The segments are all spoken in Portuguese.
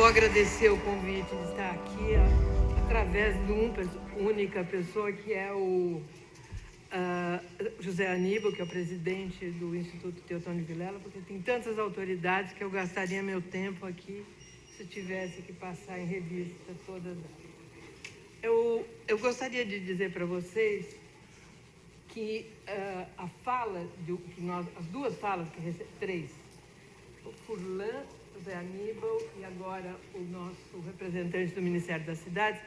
agradecer o convite de estar aqui através de uma única pessoa, que é o José Aníbal, que é o presidente do Instituto Teotônio de Vilela, porque tem tantas autoridades que eu gastaria meu tempo aqui se eu tivesse que passar em revista todas elas. Eu gostaria de dizer para vocês que as duas falas, três, o Furlan, José Aníbal e agora o nosso representante do Ministério das Cidades,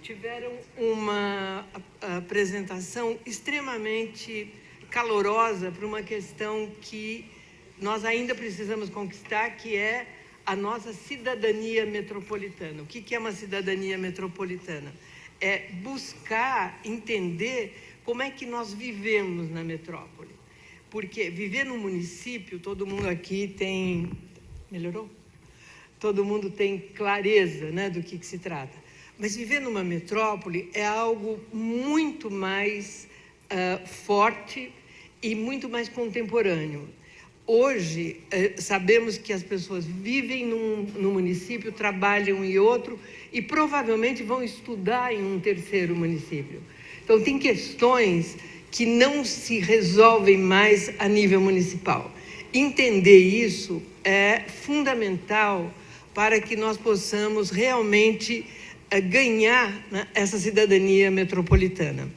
tiveram uma apresentação extremamente calorosa para uma questão que nós ainda precisamos conquistar, que é a nossa cidadania metropolitana. O que é uma cidadania metropolitana? É buscar entender como é que nós vivemos na metrópole. Porque viver no município, todo mundo aqui tem... Melhorou? Todo mundo tem clareza, né, do que se trata. Mas viver numa metrópole é algo muito mais forte e muito mais contemporâneo. Hoje, sabemos que as pessoas vivem num município, trabalham em outro e provavelmente vão estudar em um terceiro município. Então, tem questões que não se resolvem mais a nível municipal. Entender isso é fundamental para que nós possamos realmente ganhar, né, essa cidadania metropolitana.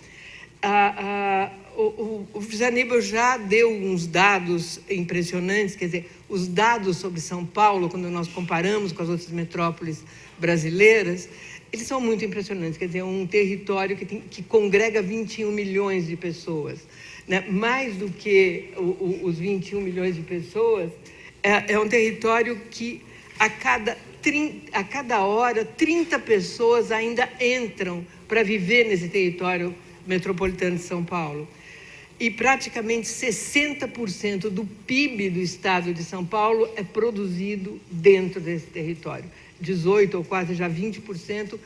O José Aníbal já deu uns dados impressionantes, quer dizer, os dados sobre São Paulo, quando nós comparamos com as outras metrópoles brasileiras, eles são muito impressionantes. Quer dizer, é um território que congrega 21 milhões de pessoas, né? Mais do que os 21 milhões de pessoas, é um território que a cada hora 30 pessoas ainda entram para viver nesse território metropolitano de São Paulo. E praticamente 60% do PIB do estado de São Paulo é produzido dentro desse território. 18% ou quase já 20%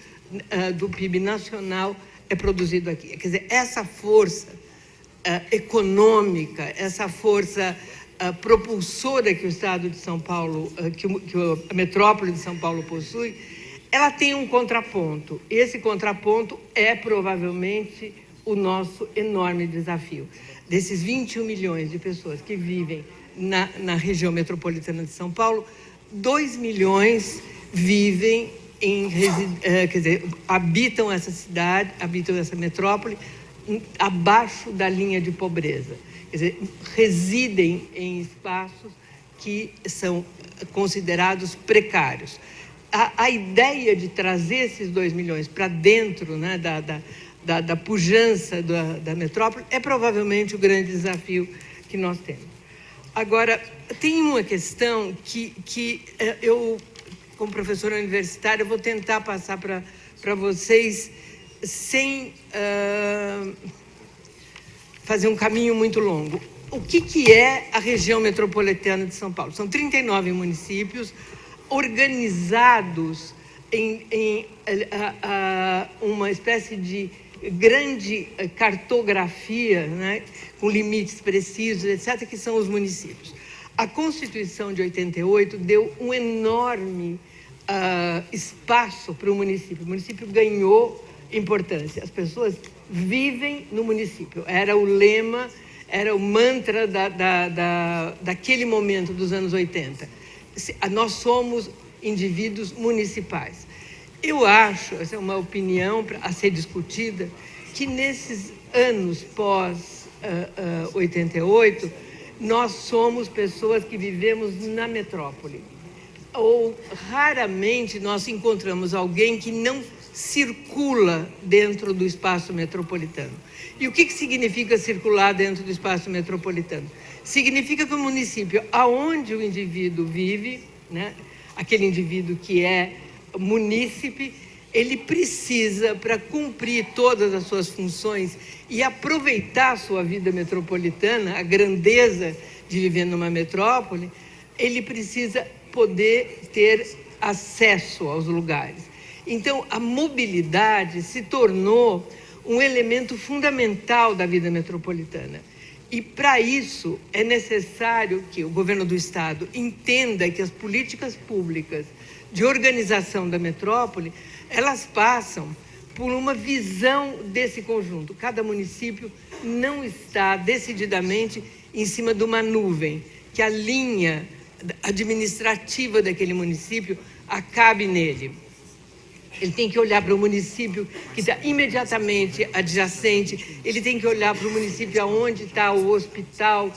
do PIB nacional é produzido aqui. Quer dizer, essa força econômica, essa força propulsora que o estado de São Paulo, que a metrópole de São Paulo possui, ela tem um contraponto. Esse contraponto é provavelmente o nosso enorme desafio. Desses 21 milhões de pessoas que vivem na região metropolitana de São Paulo, 2 milhões vivem quer dizer, habitam essa cidade, habitam essa metrópole abaixo da linha de pobreza. Quer dizer, residem em espaços que são considerados precários. A ideia de trazer esses 2 milhões para dentro, né, da pujança da metrópole é provavelmente o grande desafio que nós temos. Agora, tem uma questão que eu, como professora universitária, vou tentar passar para vocês sem fazer um caminho muito longo. O que é a região metropolitana de São Paulo? São 39 municípios organizados em uma espécie de grande cartografia, né, com limites precisos, etc., que são os municípios. A Constituição de 88 deu um enorme espaço para o município. O município ganhou importância. As pessoas vivem no município. Era o lema, era o mantra daquele momento dos anos 80. Nós somos indivíduos municipais. Eu acho, essa é uma opinião a ser discutida, que nesses anos pós-88, nós somos pessoas que vivemos na metrópole. Ou raramente nós encontramos alguém que não circula dentro do espaço metropolitano. E o que significa circular dentro do espaço metropolitano? Significa que o município aonde o indivíduo vive, né, aquele indivíduo que é munícipe, ele precisa, para cumprir todas as suas funções e aproveitar a sua vida metropolitana, a grandeza de viver numa metrópole, ele precisa poder ter acesso aos lugares. Então, a mobilidade se tornou um elemento fundamental da vida metropolitana. E, para isso, é necessário que o governo do Estado entenda que as políticas públicas de organização da metrópole, elas passam por uma visão desse conjunto. Cada município não está decididamente em cima de uma nuvem, que a linha administrativa daquele município acabe nele. Ele tem que olhar para o município que está imediatamente adjacente, ele tem que olhar para o município onde está o hospital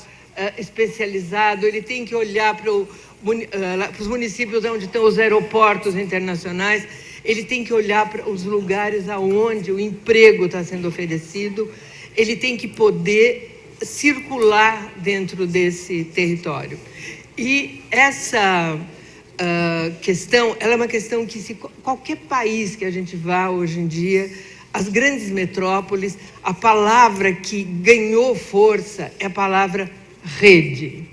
especializado, ele tem que olhar para os municípios onde estão os aeroportos internacionais, ele tem que olhar para os lugares onde o emprego está sendo oferecido, ele tem que poder circular dentro desse território. E essa questão, ela é uma questão que, se qualquer país que a gente vá hoje em dia, as grandes metrópoles, a palavra que ganhou força é a palavra rede.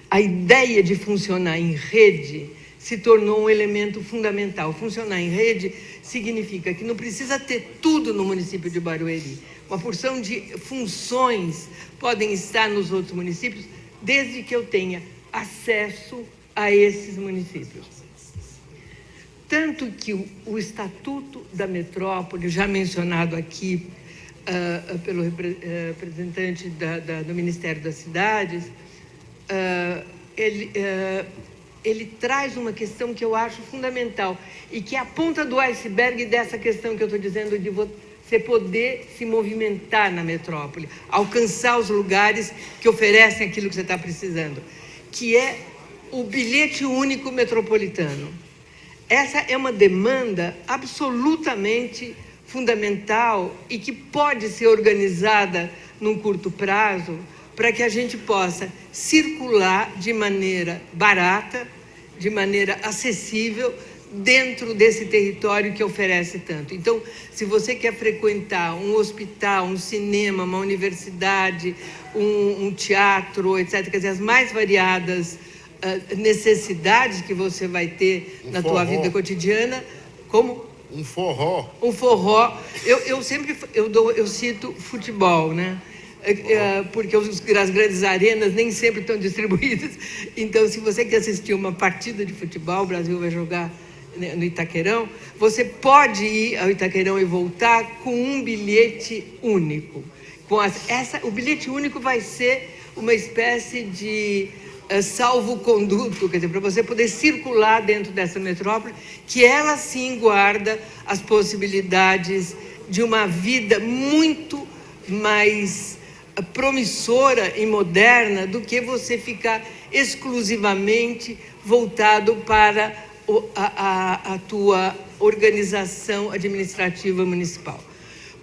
A ideia de funcionar em rede se tornou um elemento fundamental. Funcionar em rede significa que não precisa ter tudo no município de Barueri. Uma porção de funções podem estar nos outros municípios, desde que eu tenha acesso a esses municípios. Tanto que o Estatuto da Metrópole, já mencionado aqui pelo representante do Ministério das Cidades, ele traz uma questão que eu acho fundamental e que é a ponta do iceberg dessa questão que eu estou dizendo de você poder se movimentar na metrópole, alcançar os lugares que oferecem aquilo que você está precisando, que é o bilhete único metropolitano. Essa é uma demanda absolutamente fundamental e que pode ser organizada num curto prazo para que a gente possa circular de maneira barata, de maneira acessível, dentro desse território que oferece tanto. Então, se você quer frequentar um hospital, um cinema, uma universidade, um teatro, etc., quer dizer, as mais variadas necessidades que você vai ter na tua vida cotidiana, como um forró. Um forró. Eu cito futebol, né? Porque as grandes arenas nem sempre estão distribuídas. Então, se você quer assistir uma partida de futebol, o Brasil vai jogar no Itaquerão, você pode ir ao Itaquerão e voltar com um bilhete único. O bilhete único vai ser uma espécie de salvo-conduto, quer dizer, para você poder circular dentro dessa metrópole, que ela sim guarda as possibilidades de uma vida muito mais promissora e moderna do que você ficar exclusivamente voltado para a tua organização administrativa municipal.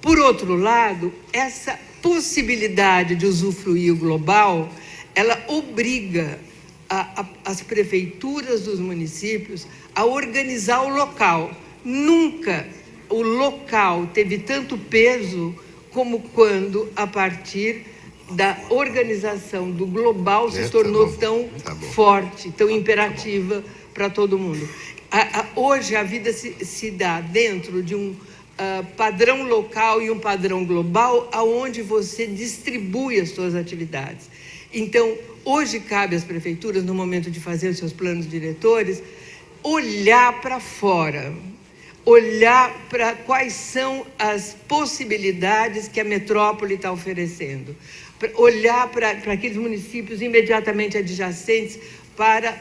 Por outro lado, essa possibilidade de usufruir o global, ela obriga as prefeituras dos municípios a organizar o local. Nunca o local teve tanto peso como quando, a partir da organização do global, se tornou tão forte, tão imperativa para todo mundo. Hoje a vida se dá dentro de um padrão local e um padrão global, aonde você distribui as suas atividades. Então, hoje cabe às prefeituras, no momento de fazer os seus planos diretores, olhar para fora, olhar para quais são as possibilidades que a metrópole está oferecendo, olhar para aqueles municípios imediatamente adjacentes para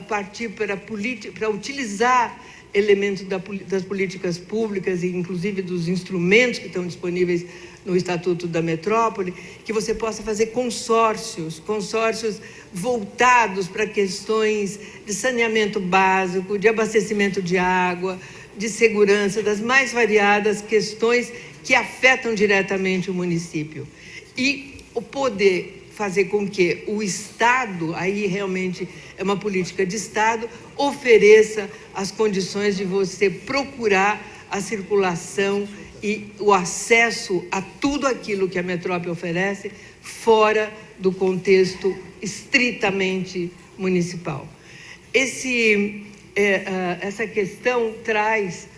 partir para utilizar elementos das políticas públicas e, inclusive, dos instrumentos que estão disponíveis no Estatuto da Metrópole, que você possa fazer consórcios voltados para questões de saneamento básico, de abastecimento de água, de segurança, das mais variadas questões que afetam diretamente o município. E o poder fazer com que o Estado, aí realmente é uma política de Estado, ofereça as condições de você procurar a circulação e o acesso a tudo aquilo que a metrópole oferece fora do contexto estritamente municipal. Essa questão traz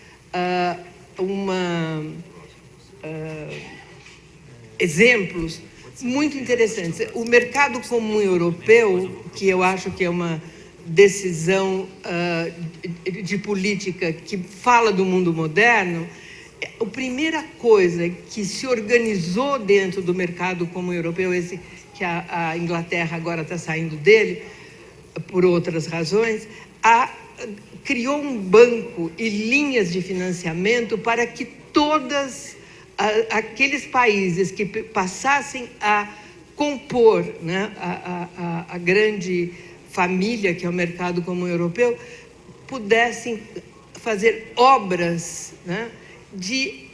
exemplos muito interessantes. O mercado comum europeu, que eu acho que é uma decisão de política que fala do mundo moderno, a primeira coisa que se organizou dentro do mercado comum europeu, esse que a Inglaterra agora está saindo dele, por outras razões, criou um banco e linhas de financiamento para que todos aqueles países que passassem a compor, né, a grande família que é o mercado comum europeu, pudessem fazer obras, né, de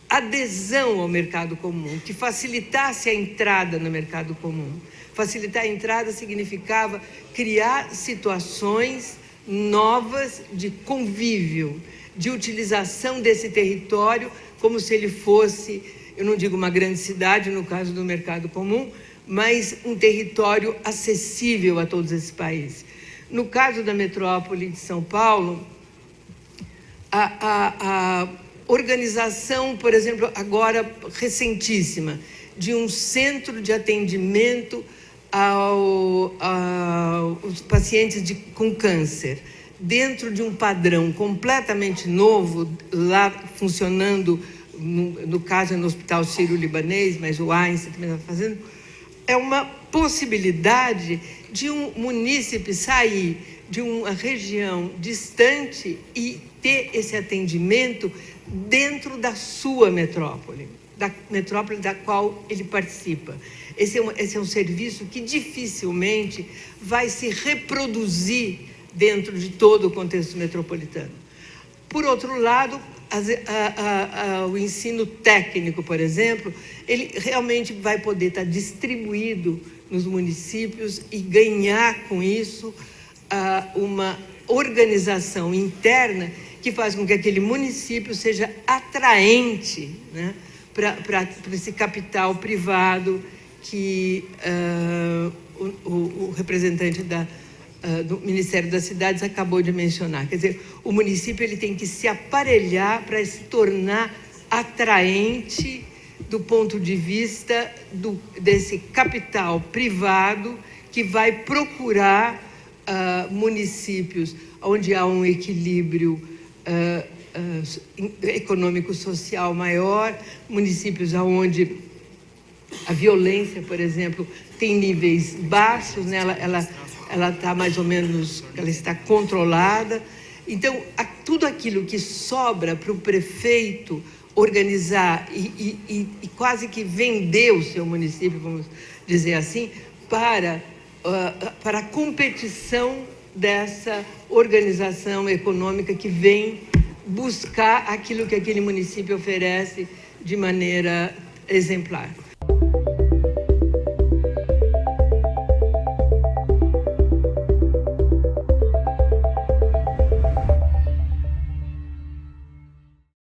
adesão ao mercado comum, que facilitasse a entrada no mercado comum. Facilitar a entrada significava criar situações novas de convívio, de utilização desse território como se ele fosse, eu não digo uma grande cidade no caso do mercado comum, mas um território acessível a todos esses países. No caso da metrópole de São Paulo, a organização, por exemplo, agora recentíssima, de um centro de atendimento aos pacientes com câncer, dentro de um padrão completamente novo, lá funcionando, no caso é no Hospital Sírio-Libanês, mas o Einstein também está fazendo, é uma possibilidade de um munícipe sair de uma região distante e ter esse atendimento dentro da sua metrópole, da metrópole da qual ele participa. Esse é um serviço que dificilmente vai se reproduzir dentro de todo o contexto metropolitano. Por outro lado, o ensino técnico, por exemplo, ele realmente vai poder estar distribuído nos municípios e ganhar com isso uma organização interna que faz com que aquele município seja atraente, né, para esse capital privado que o representante do Ministério das Cidades acabou de mencionar. Quer dizer, o município ele tem que se aparelhar para se tornar atraente do ponto de vista desse capital privado que vai procurar municípios onde há um equilíbrio econômico-social maior, municípios onde a violência, por exemplo, tem níveis baixos, né? Ela está mais ou menos, ela está controlada. Então, tudo aquilo que sobra para o prefeito organizar e quase que vender o seu município, vamos dizer assim, para a competição dessa organização econômica que vem buscar aquilo que aquele município oferece de maneira exemplar.